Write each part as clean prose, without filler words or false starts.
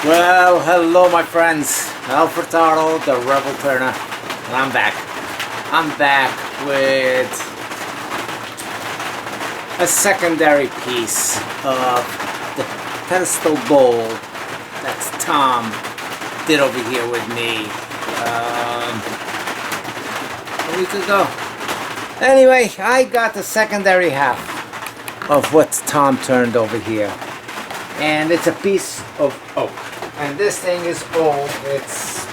Well, hello my friends, Alfred Turtle, the Rebel Turner, and I'm back. I'm back with a secondary piece of the pedestal bowl that Tom did over here with me a week ago. Anyway, I got the secondary half of what Tom turned over here, and it's a piece of oak. And this thing is old. It's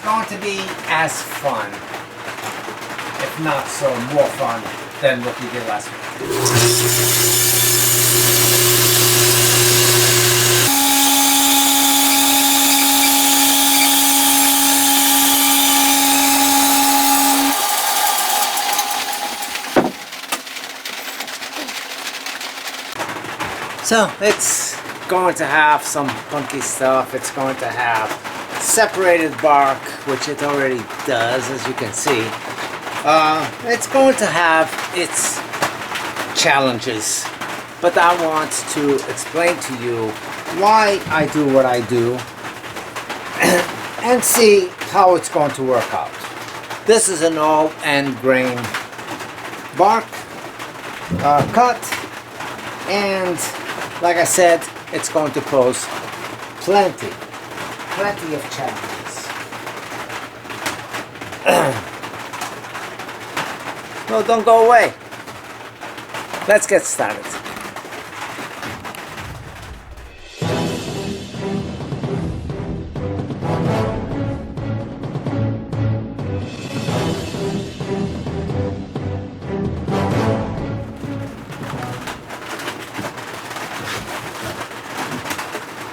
going to be as fun, if not so more fun, than what we did last week. So it's going to have some funky stuff. It's going to have separated bark, which it already does, as you can see. It's going to have its challenges, but I want to explain to you why I do what I do and see how it's going to work out. This is an all end grain bark cut, and like I said, it's going to pose plenty of challenges. No, don't go away. Let's get started.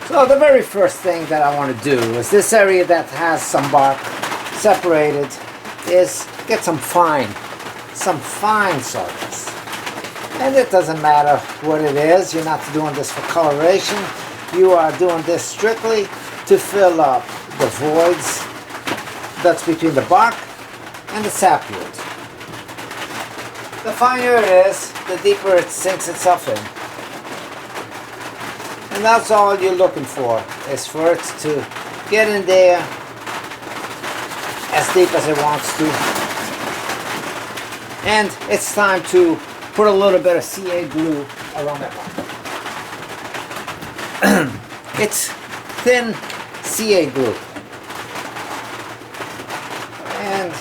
So the very first thing that I want to do is this area that has some bark separated is get some fine sawdust. And it doesn't matter what it is. You're not doing this for coloration. You are doing this strictly to fill up the voids that's between the bark and the sapwood. The finer it is, the deeper it sinks itself in. And that's all you're looking for, is for it to get in there as deep as it wants to. And it's time to put a little bit of CA glue around that one. It's thin CA glue. And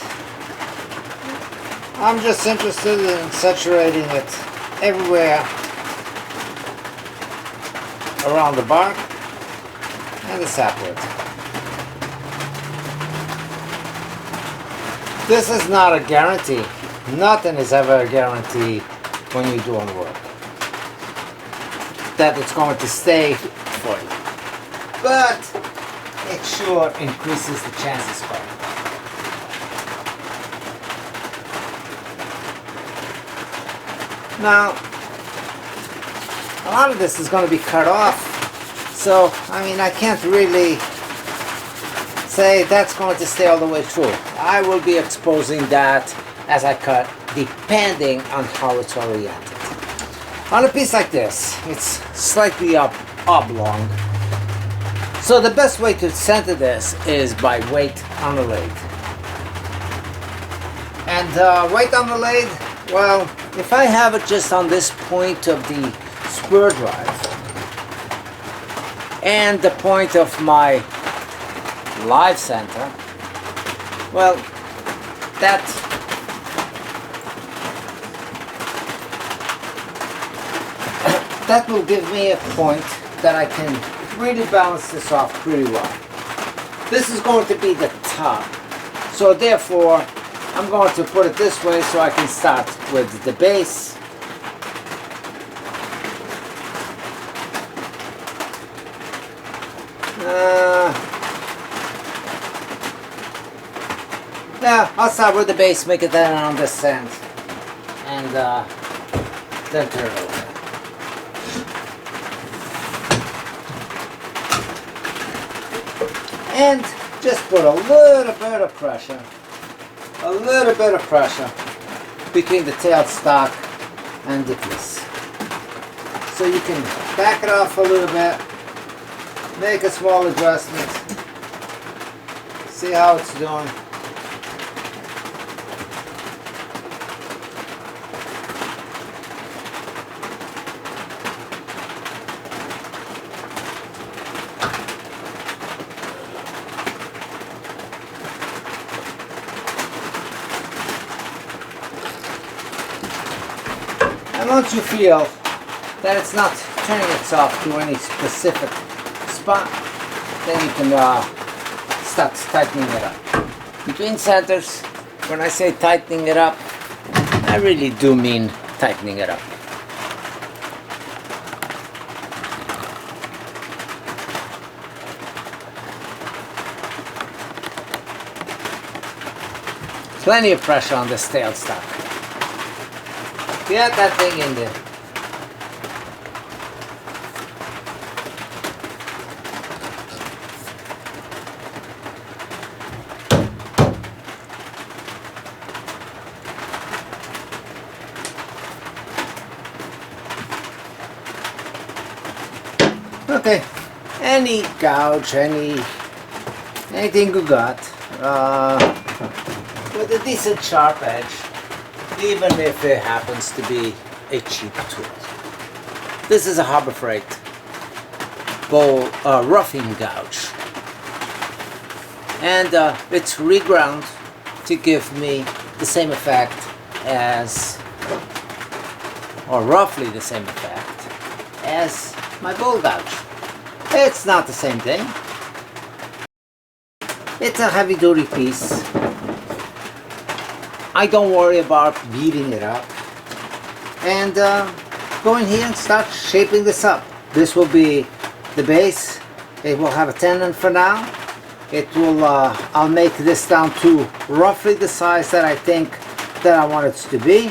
I'm just interested in saturating it everywhere around the bark and the sapwood. This is not a guarantee. Nothing is ever a guarantee when you're doing work that it's going to stay for you. But it sure increases the chances for it. Now, a lot of this is going to be cut off, so I mean I can't really say that's going to stay all the way through. I will be exposing that as I cut, depending on how it's oriented. On a piece like this, it's slightly oblong, so the best way to center this is by weight on the lathe. And weight on the lathe, well, if I have it just on this point of the spur drive and the point of my live center, well, that will give me a point that I can really balance this off pretty well. This is going to be the top, so therefore I'm going to put it this way so I can start with the base. Yeah, I'll start with the base, make it then on this end, and then turn it over. And just put a little bit of pressure between the tailstock and the piece. so you can back it off a little bit, make a small adjustment, see how it's doing. And once you feel that it's not turning itself to any specific spot, then you can start tightening it up. Between centers, when I say tightening it up, I really do mean tightening it up. Plenty of pressure on this tailstock. Get that thing in there. Okay, any gouge, anything you got, with a decent sharp edge, even if it happens to be a cheap tool. This is a Harbor Freight bowl roughing gouge, and it's reground to give me the same effect as, or roughly the same effect as my bowl gouge. It's not the same thing. It's a heavy duty piece. I don't worry about beating it up. And go in here and start shaping this up. This will be the base. It will have a tenon for now. It will, I'll make this down to roughly the size that I think that I want it to be.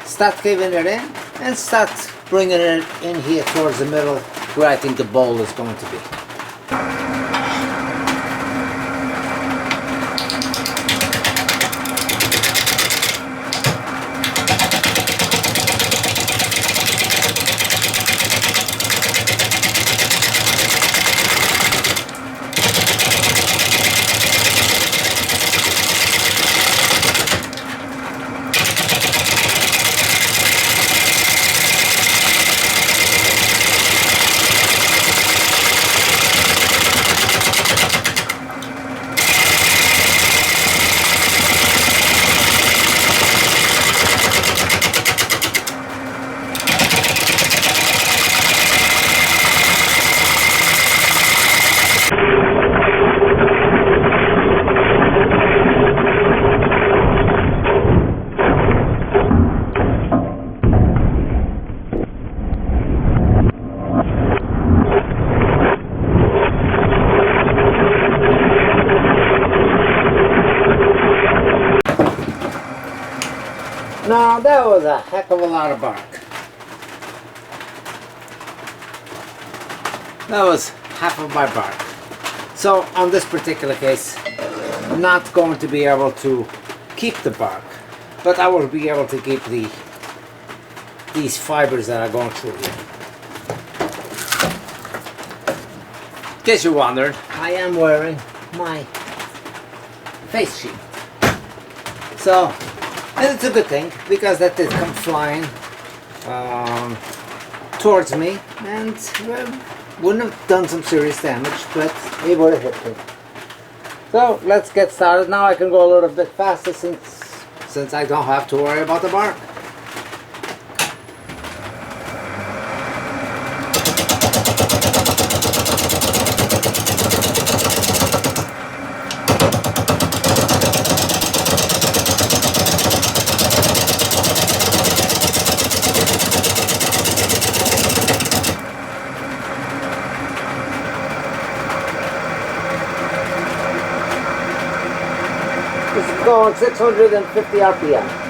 Start caving it in and start bringing it in here towards the middle where I think the bowl is going to be. Now that was a heck of a lot of bark. That was half of my bark. So on this particular case, I'm not going to be able to keep the bark, but I will be able to keep these fibers that are going through here. In case you wondered, I am wearing my face shield. So, and it's a good thing, because that did come flying towards me, and wouldn't have done some serious damage, but it would have hit me. So let's get started. Now I can go a little bit faster since I don't have to worry about the bark. This is going 650 RPM.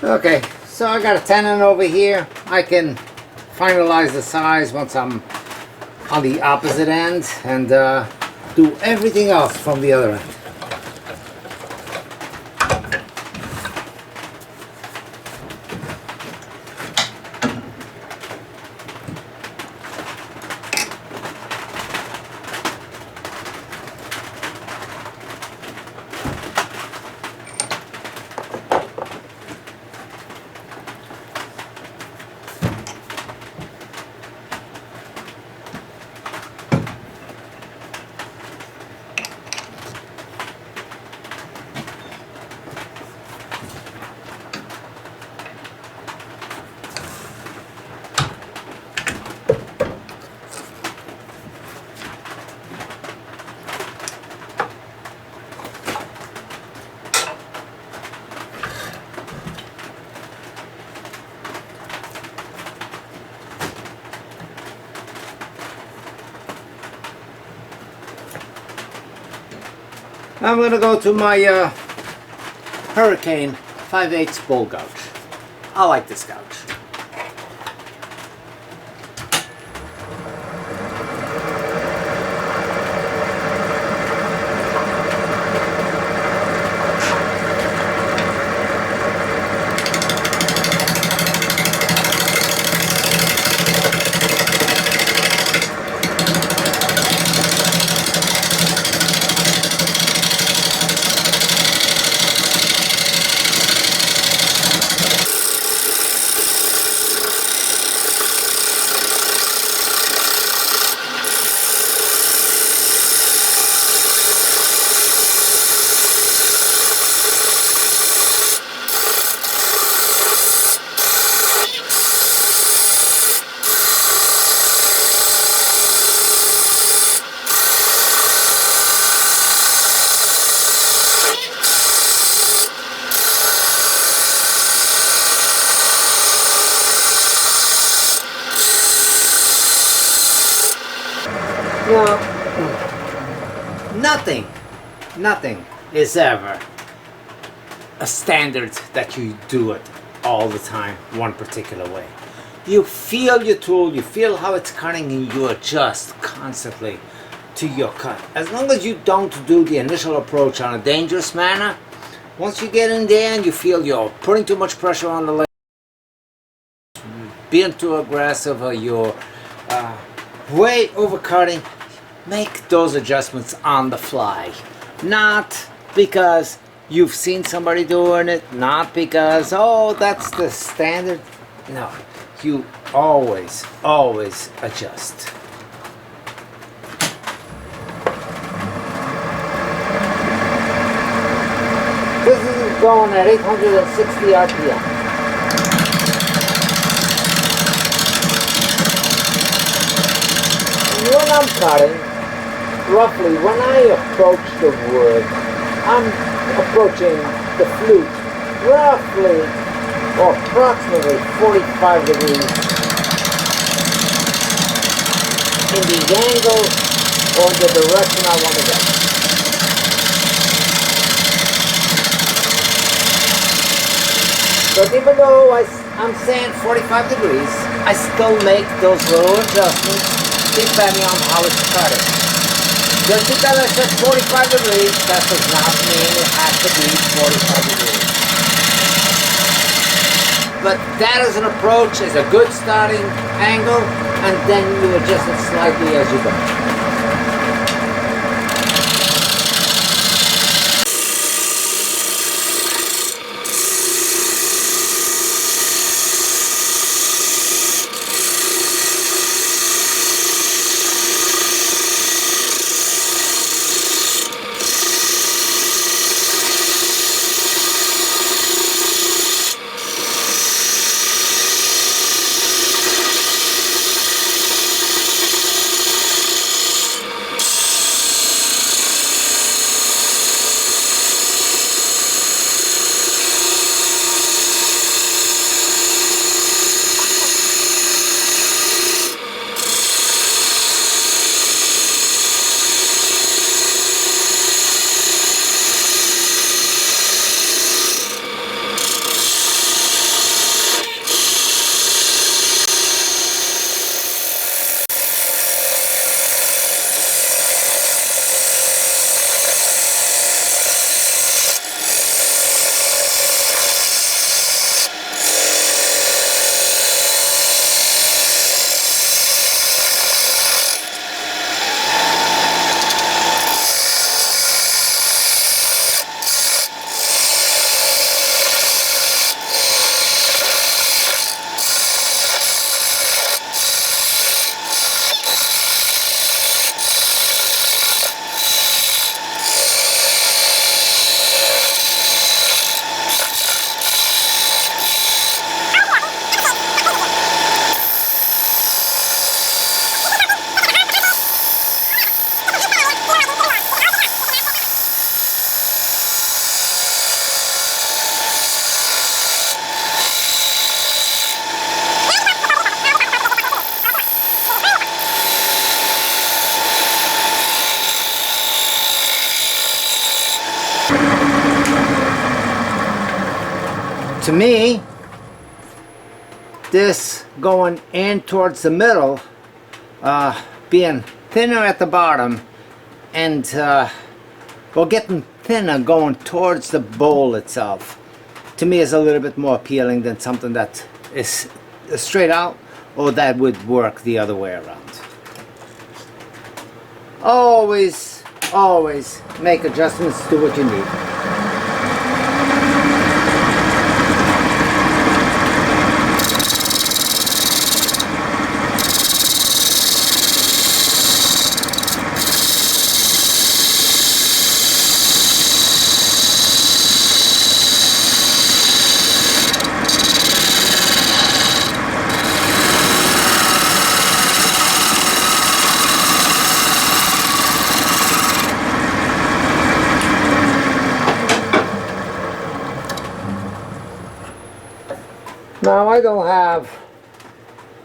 Okay, so I got a tenon over here. I can finalize the size once I'm on the opposite end and do everything else from the other end. I'm going to go to my Hurricane 5/8 bowl gouge. I like this gouge. Now, nothing is ever a standard that you do it all the time one particular way. You feel your tool, you feel how it's cutting, and you adjust constantly to your cut. As long as you don't do the initial approach on a dangerous manner, once you get in there and you feel you're putting too much pressure on the leg, being too aggressive, or you're way overcutting, make those adjustments on the fly. Not because you've seen somebody doing it, not because, oh, that's the standard. No, you always adjust. This is going at 860 RPM. When I'm cutting, roughly, when I approach the wood, I'm approaching the flute roughly or approximately 45 degrees in the angle or the direction I want to go. But even though I'm saying 45 degrees, I still make those little adjustments depending on how it's cutting. Just because I said 45 degrees, that does not mean it has to be 45 degrees. But that as an approach is a good starting angle, and then you adjust it slightly as you go. To me, this going in towards the middle, being thinner at the bottom, and well, getting thinner going towards the bowl itself, to me is a little bit more appealing than something that is straight out, or that would work the other way around. Always make adjustments to what you need. Now I don't have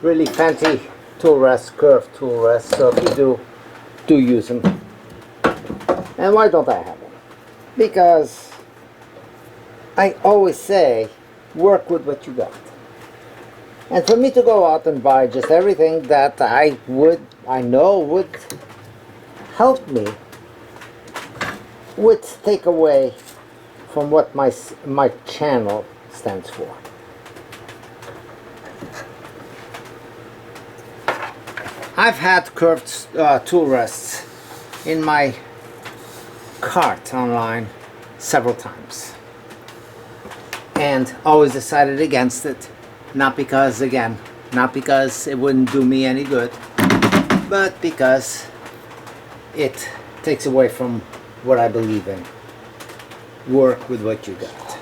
really fancy tool rests, curved tool rests, so if you do use them. And why don't I have them? Because I always say, work with what you got. And for me to go out and buy just everything that I know would help me, would take away from what my channel stands for. I've had curved tool rests in my cart online several times and always decided against it, not because it wouldn't do me any good, but because it takes away from what I believe in. Work with what you got.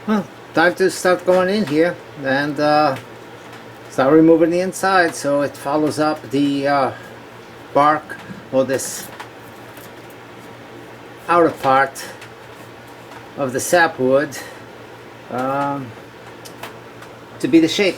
Well, time to start going in here and start removing the inside so it follows up the bark, or this outer part of the sapwood to be the shape.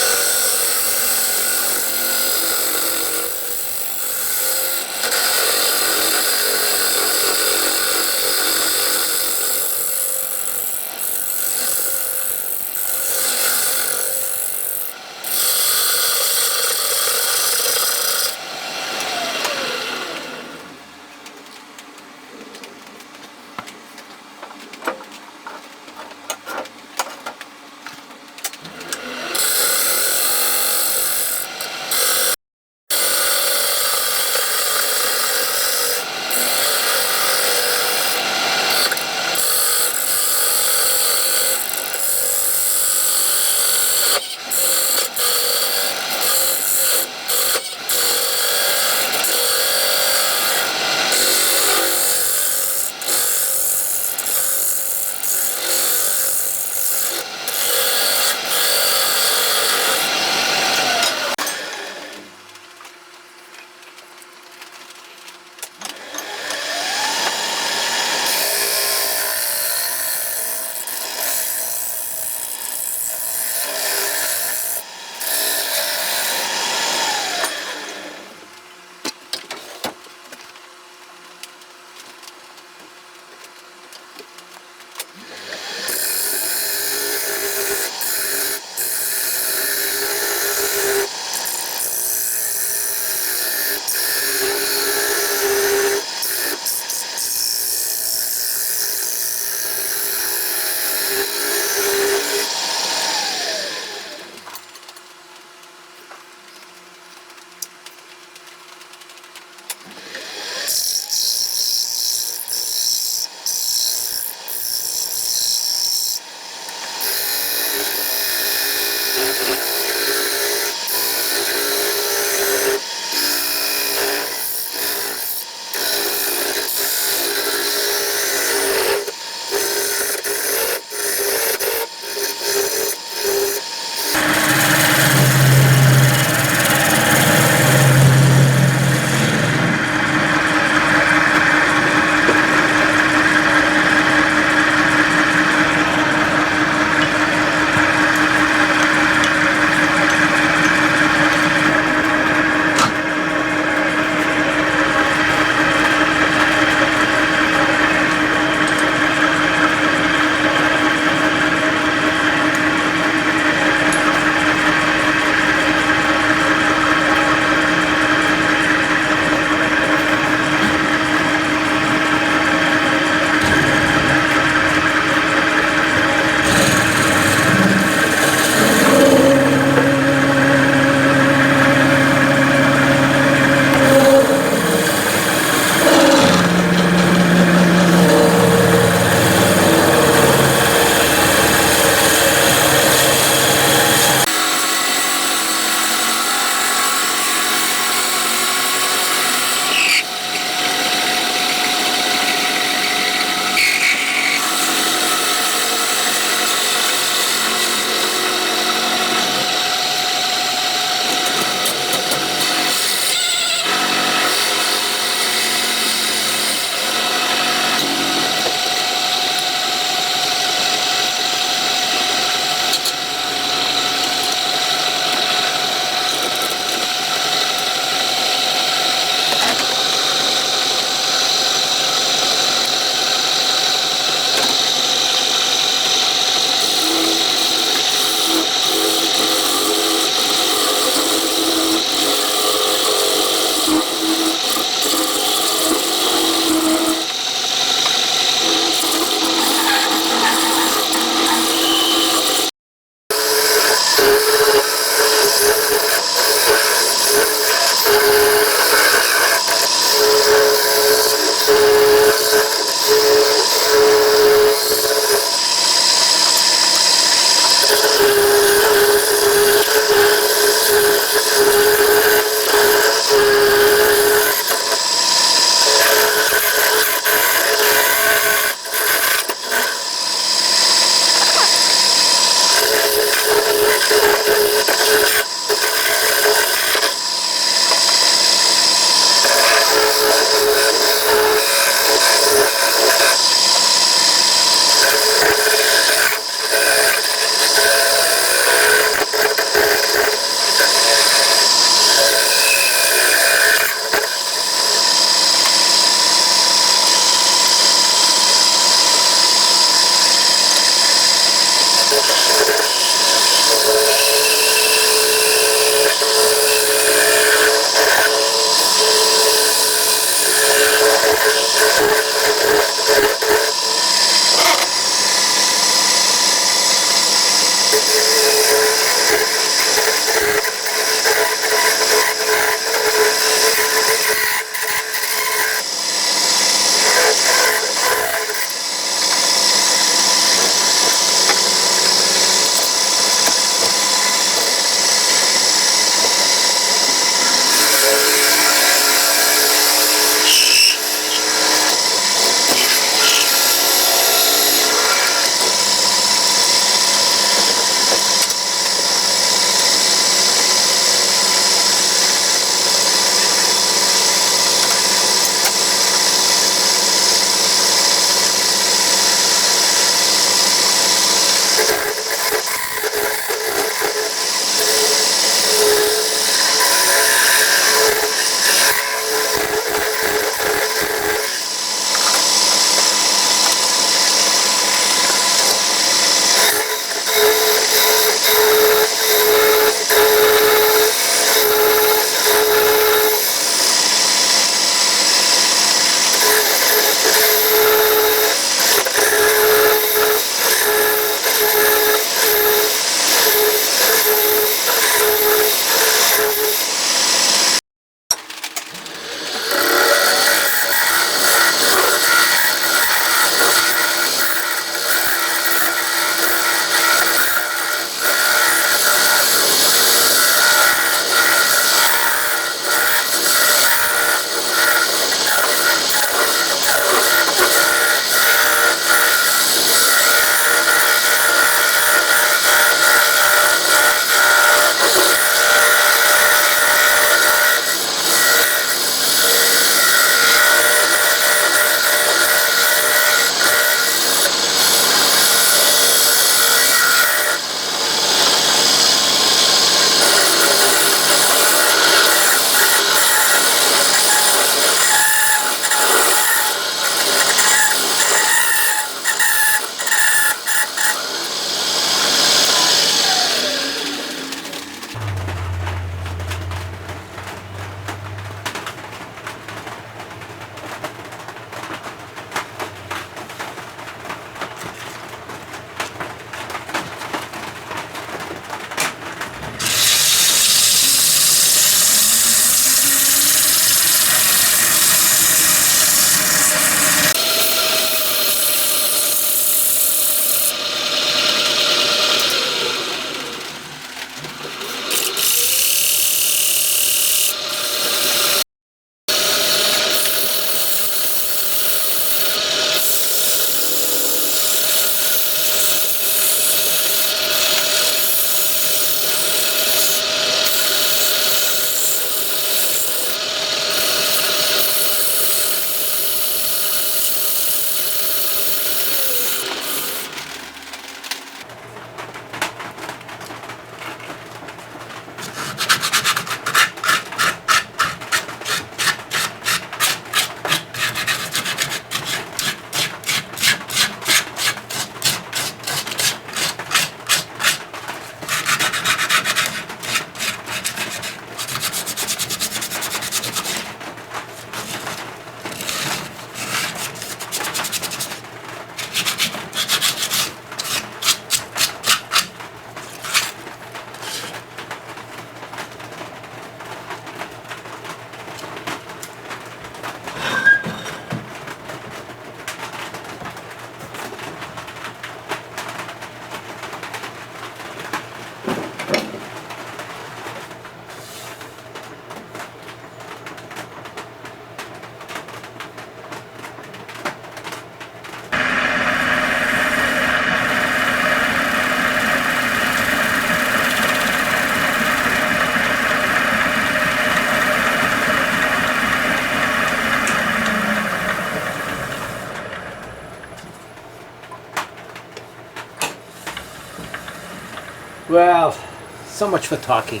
so much for talking.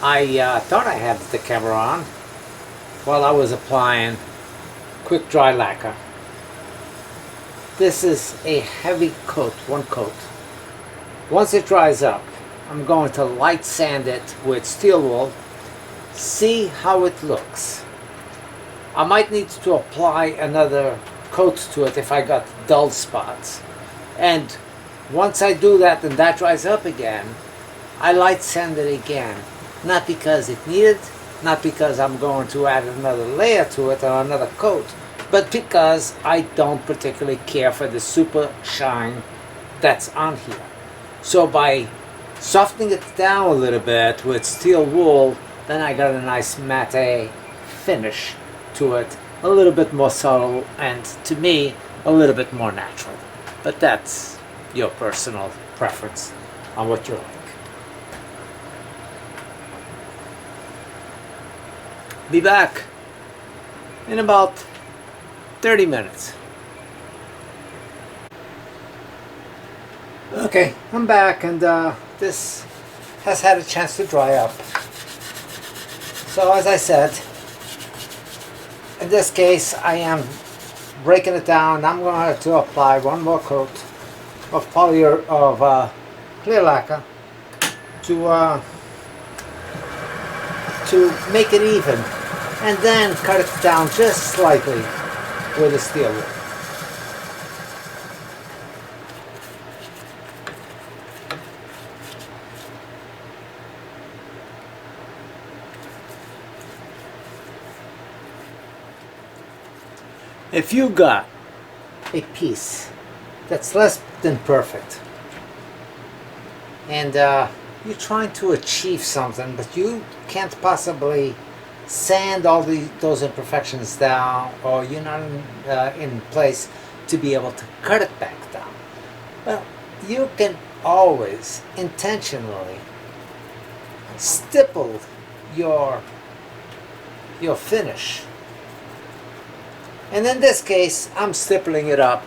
I thought I had the camera on while I was applying quick dry lacquer. This is a heavy coat, one coat. Once it dries up, I'm going to light sand it with steel wool, see how it looks. I might need to apply another coat to it if I got dull spots. And once I do that and that dries up again, I light sand it again. Not because it needed, not because I'm going to add another layer to it or another coat, but because I don't particularly care for the super shine that's on here. So by softening it down a little bit with steel wool, then I got a nice matte finish to it, a little bit more subtle, and to me, a little bit more natural. But that's your personal preference on what you like. Be back in about 30 minutes. Okay, I'm back, and this has had a chance to dry up. So as I said, in this case I am breaking it down. I'm going to apply one more coat of clear lacquer to make it even, and then cut it down just slightly with a steel wool. If you got a piece that's less than perfect, and you're trying to achieve something, but you can't possibly sand all those imperfections down, or you're not in place to be able to cut it back down, well, you can always intentionally stipple your finish. And in this case, I'm stippling it up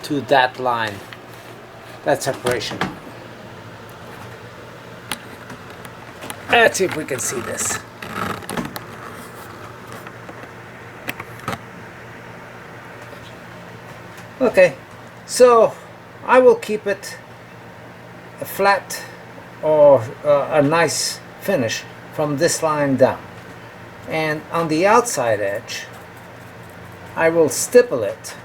to that line, that separation. Let's see if we can see this. Okay, so I will keep it a flat or a nice finish from this line down. And on the outside edge, I will stipple it,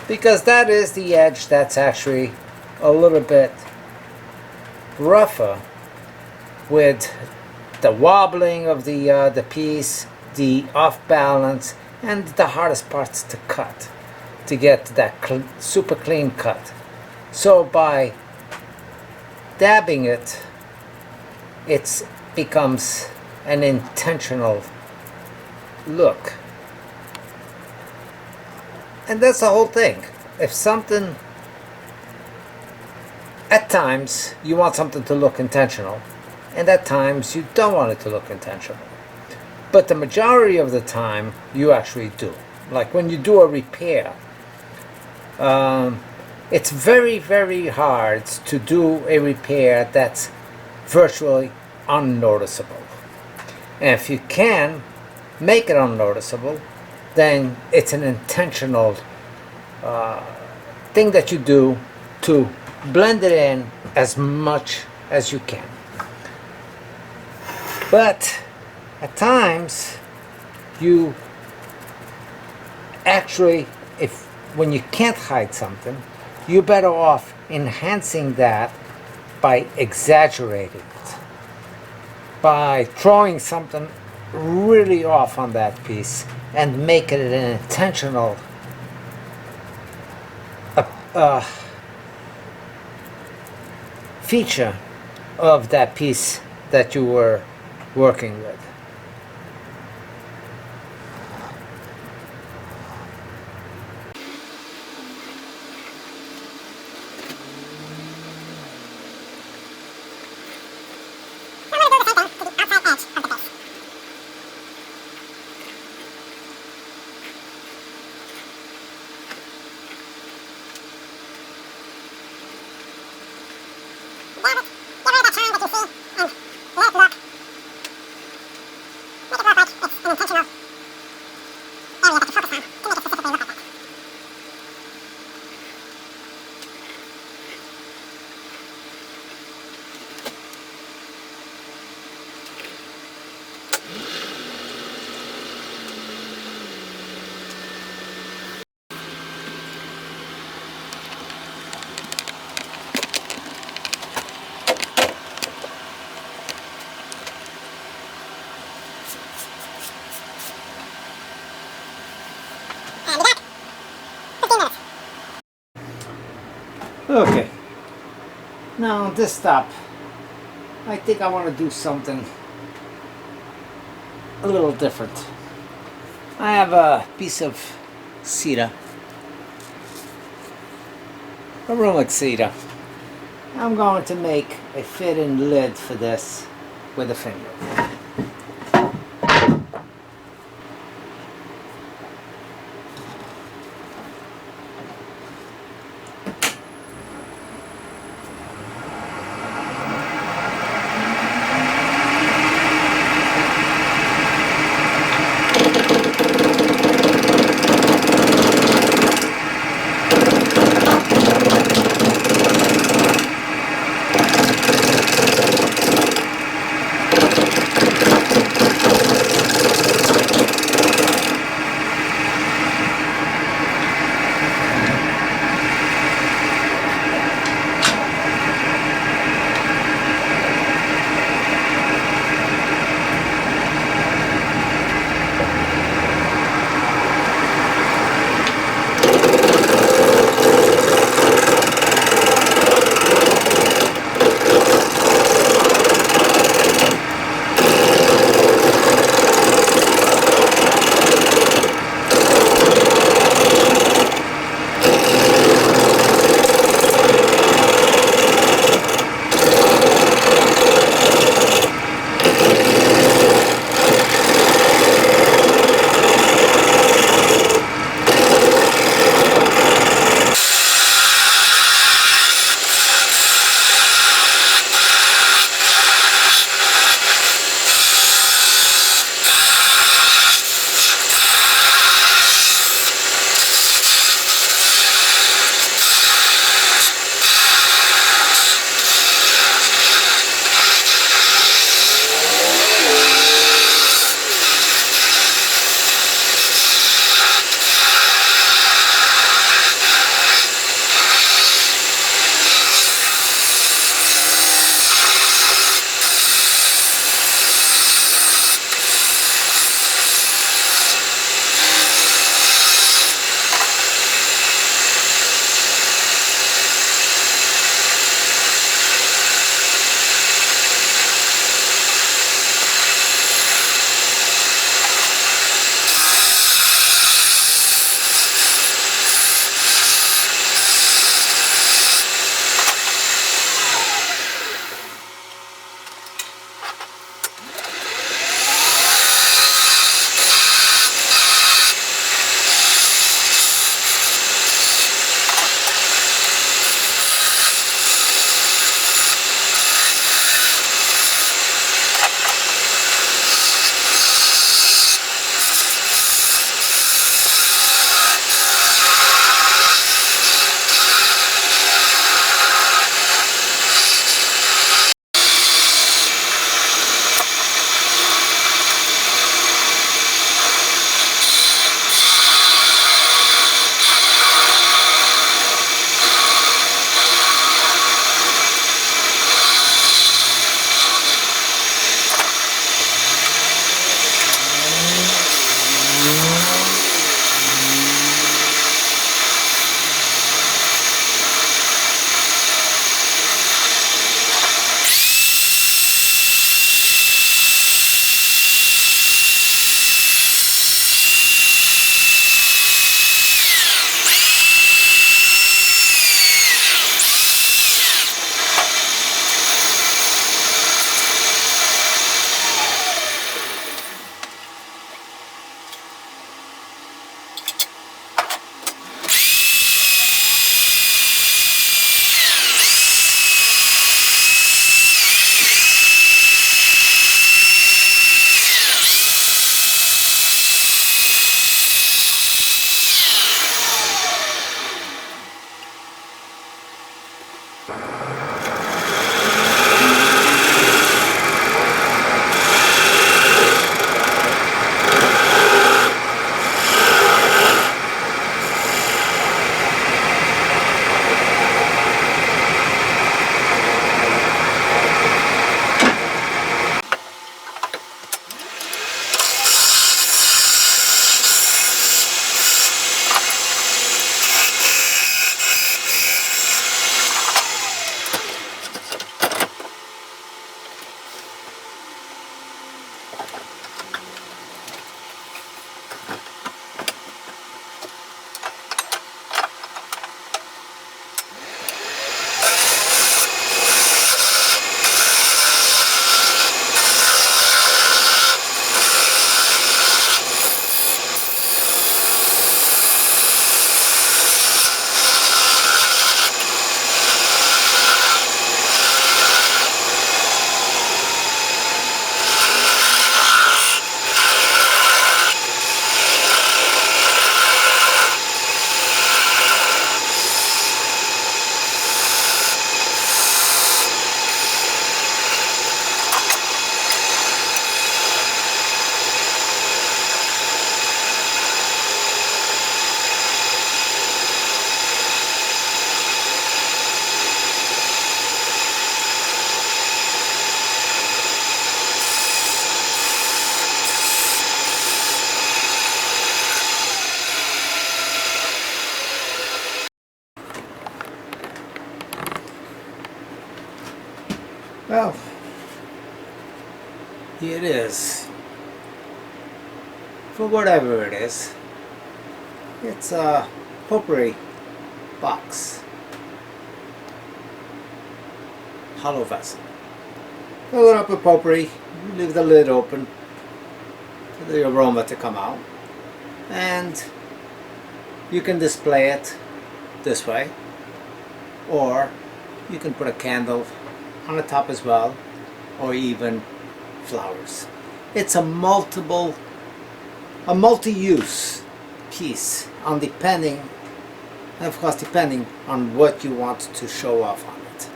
because that is the edge that's actually a little bit rougher with the wobbling of the piece, the off balance, and the hardest parts to cut to get that super clean cut. So by dabbing it, it becomes an intentional look. And that's the whole thing. If something, at times you want something to look intentional, and at times you don't want it to look intentional. But the majority of the time you actually do. Like when you do a repair, it's very, very hard to do a repair that's virtually unnoticeable. And if you can make it unnoticeable, then it's an intentional thing that you do to blend it in as much as you can. But at times you actually, when you can't hide something, you're better off enhancing that by exaggerating it, by throwing something really off on that piece and making it an intentional feature of that piece that you were working with. Damn it! Now this top, I think I want to do something a little different. I have a piece of cedar, aromatic cedar. I'm going to make a fit-in lid for this with a finger. Well, here it is. For whatever it is, it's a potpourri box, hollow vessel. Fill it up with potpourri, leave the lid open for the aroma to come out, and you can display it this way, or you can put a candle on the top as well, or even flowers. It's a multi-use piece, depending on what you want to show off on it.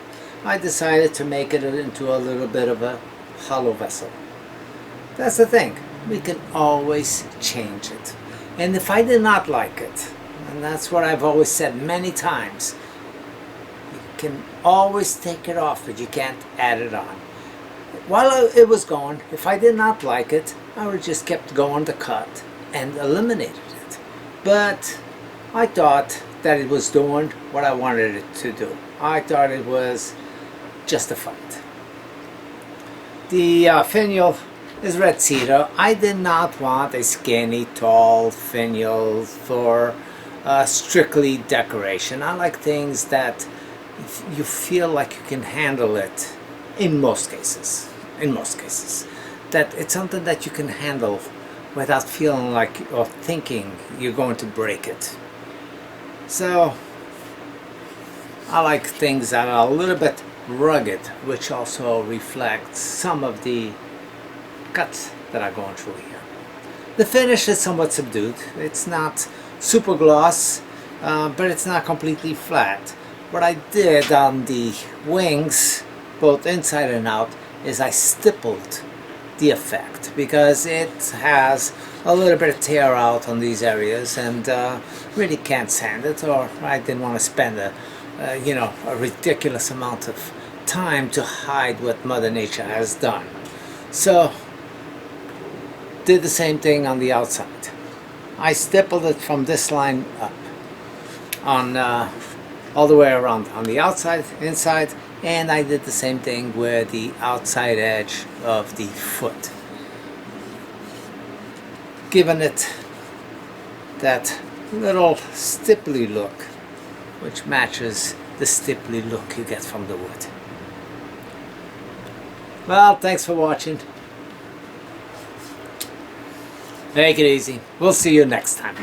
I decided to make it into a little bit of a hollow vessel. That's the thing, we can always change it. And if I did not like it, and that's what I've always said many times, you can always take it off, but you can't add it on. While it was going, if I did not like it, I would just kept going to cut and eliminated it. But I thought that it was doing what I wanted it to do. I thought it was justified. The finial is red cedar. I did not want a skinny, tall finial for strictly decoration. I like things that you feel like you can handle it in most cases. That it's something that you can handle without feeling like or thinking you're going to break it. So I like things that are a little bit rugged, which also reflects some of the cuts that are going through here. The finish is somewhat subdued. It's not super gloss, but it's not completely flat. What I did on the wings, both inside and out, is I stippled the effect, because it has a little bit of tear out on these areas, and really can't sand it, or I didn't want to spend a ridiculous amount of time to hide what Mother Nature has done. So did the same thing on the outside. I stippled it from this line up on all the way around on the outside, inside, and I did the same thing with the outside edge of the foot, giving it that little stipply look, which matches the stipply look you get from the wood. Well, thanks for watching. Take it easy. We'll see you next time.